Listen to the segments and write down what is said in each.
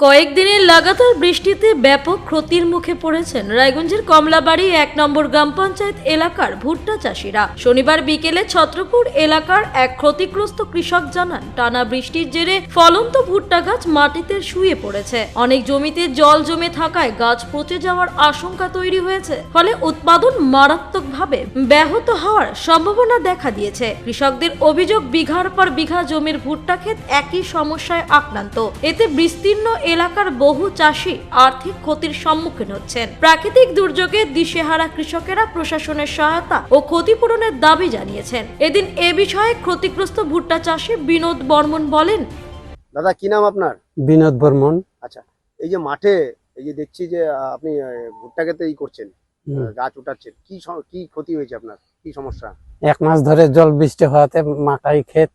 কয়েকদিনের লাগাতার বৃষ্টিতে ব্যাপক ক্ষতির মুখে পড়েছেন রায়গঞ্জের কমলাবাড়ি ১ নম্বর গ্রাম পঞ্চায়েত এলাকার ভুট্টা চাষিরা। শনিবার বিকেলে ছত্রপুর এলাকার এক ক্ষতিগ্রস্ত কৃষক জানান, টানা বৃষ্টির জেরে ফলন্ত ভুট্টা গাছ মাটিতে শুয়ে পড়েছে। অনেক জমিতে জল জমে থাকায় গাছ পচে যাওয়ার আশঙ্কা তৈরি হয়েছে, ফলে উৎপাদন মারাত্মকভাবে ব্যাহত হওয়ার সম্ভাবনা দেখা দিয়েছে। কৃষকদের অভিযোগ, বিঘার পর বিঘা জমির ভুট্টা ক্ষেত একই সমস্যায় আক্রান্ত। এতে বিস্তীর্ণ এলাকার বহু চাষি আর্থিক ক্ষতির সম্মুখীন হচ্ছেন। প্রাকৃতিক দুর্যোগে দিশেহারা কৃষকেরা প্রশাসনের সহায়তা ও ক্ষতিপূরণের দাবি জানিয়েছেন। এদিন এ বিষয়ে ক্ষতিগ্রস্ত ভুট্টা চাষি বিনোদ বর্মন বলেন, দাদা কি নাম আপনার? বিনোদ বর্মন। আচ্ছা, এই যে মাঠে এই যে দেখছি যে আপনি ভুট্টা ক্ষেতে করছেন, গাছ উঠাচ্ছেন, কি ক্ষতি হয়েছে আপনার? কি সমস্যা? 1 মাস ধরে জল বৃষ্টি হওয়াতে মাকাই ক্ষেত,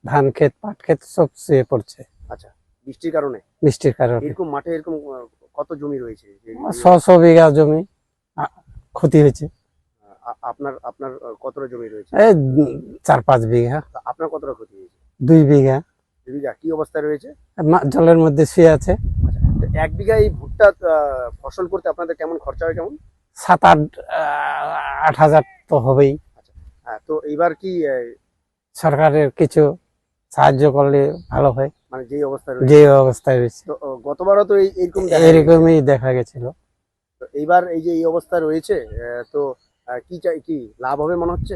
ধান ক্ষেত, পাট ক্ষেত সব শুয়ে পড়ছে। আচ্ছা, বৃষ্টির কারণে? বৃষ্টির কারণে এরকম মাঠে এরকম কত জমি রয়েছে? 100 বিঘা জমি ক্ষতি হয়েছে। আপনার আপনার কতটা জমি রয়েছে? এই 4-5 বিঘা। আপনার কতটা ক্ষতি হয়েছে? 2 বিঘা। 2 বিঘা কি অবস্থায় রয়েছে? জলের মধ্যে শুয়ে আছে। আচ্ছা, তো 1 বিঘা এই ভুট্টা ফসল করতে আপনাদের কেমন খরচা হয়? কেমন? 7-8 হাজার তো হবেই। আচ্ছা, তো এইবার কি সরকারের কিছু সাহায্য করলে ভালো হয়, মানে যে অবস্থায় রয়েছে? যে অবস্থায় রয়েছে। তো গতবারও তো এইরকম এরকমই দেখা গেছিল। তো এইবার এই যে এই অবস্থা রয়েছে, তো কি লাভ হবে মনে হচ্ছে?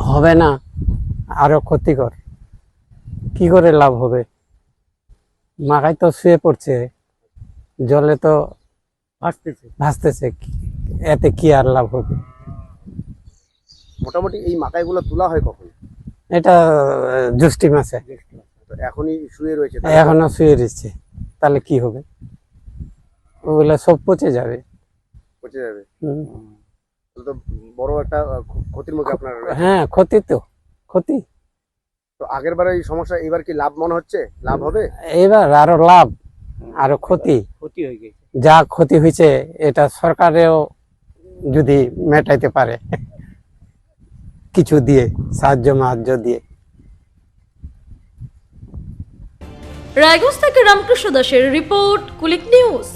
হবে না, আরো ক্ষতিকর। কি করে লাভ হবে? মাকাই তো শুয়ে পড়ছে, জলে তো ভাসতেছে, এতে কি আর লাভ হবে? মোটামুটি এই মাকাইগুলো তোলা হয় কখন? এটা জ্যৈষ্ঠ মাসে। তো এখনই শুয়ে রয়েছে? এখনো শুয়ে রয়েছে, তাহলে কি হবে? ওগুলা সব পচে যাবে। পচে যাবে। তাহলে তো বড় একটা ক্ষতির মুখে আপনার রয়েছে। হ্যাঁ, ক্ষতি তো ক্ষতি। তো আগের বারে এই সমস্যা, এবার কি লাভ মনে হচ্ছে? লাভ হবে? এবার আরো লাভ, আরো ক্ষতি। ক্ষতি হয়ে গেছে। যা ক্ষতি হয়েছে এটা সরকারেও যদি মেটাইতে পারে কিছু দিয়ে, সাহায্য দিয়ে। রায়গঞ্জ থেকে রামকৃষ্ণ দাসের রিপোর্ট, কুলিক নিউজ।